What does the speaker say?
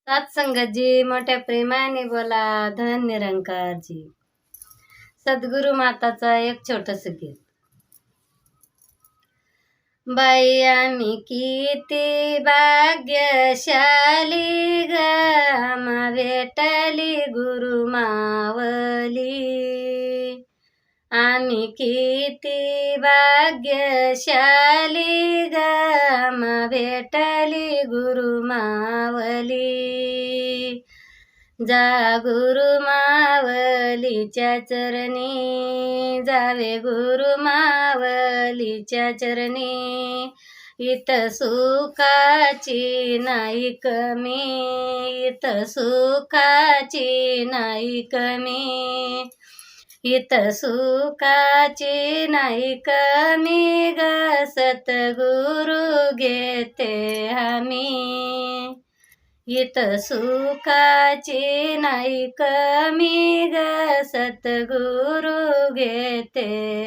सत्संगतजी मोठ्या प्रेमाने बोला. धन निरंकारजी. सद्गुरु माताचा एक छोटस गीत. बाई आम्ही किती भाग्यशाली ग, आम्हा भेटली गुरु मावली. आम्ही किती भाग्यशाली ग, आम्हा भेटली गुरु मावली. जा गुरु मावलीच्या चरणी, जावे गुरु मावलीच्या चरणी. इथं सुखाची नाही कमी, इथं सुखाची नाही कमी. इथं सुखाची नाही कमी ग, सतगुरु घेते आम्ही. इथं सुखाची नाही कमी ग, सतगुरु घेते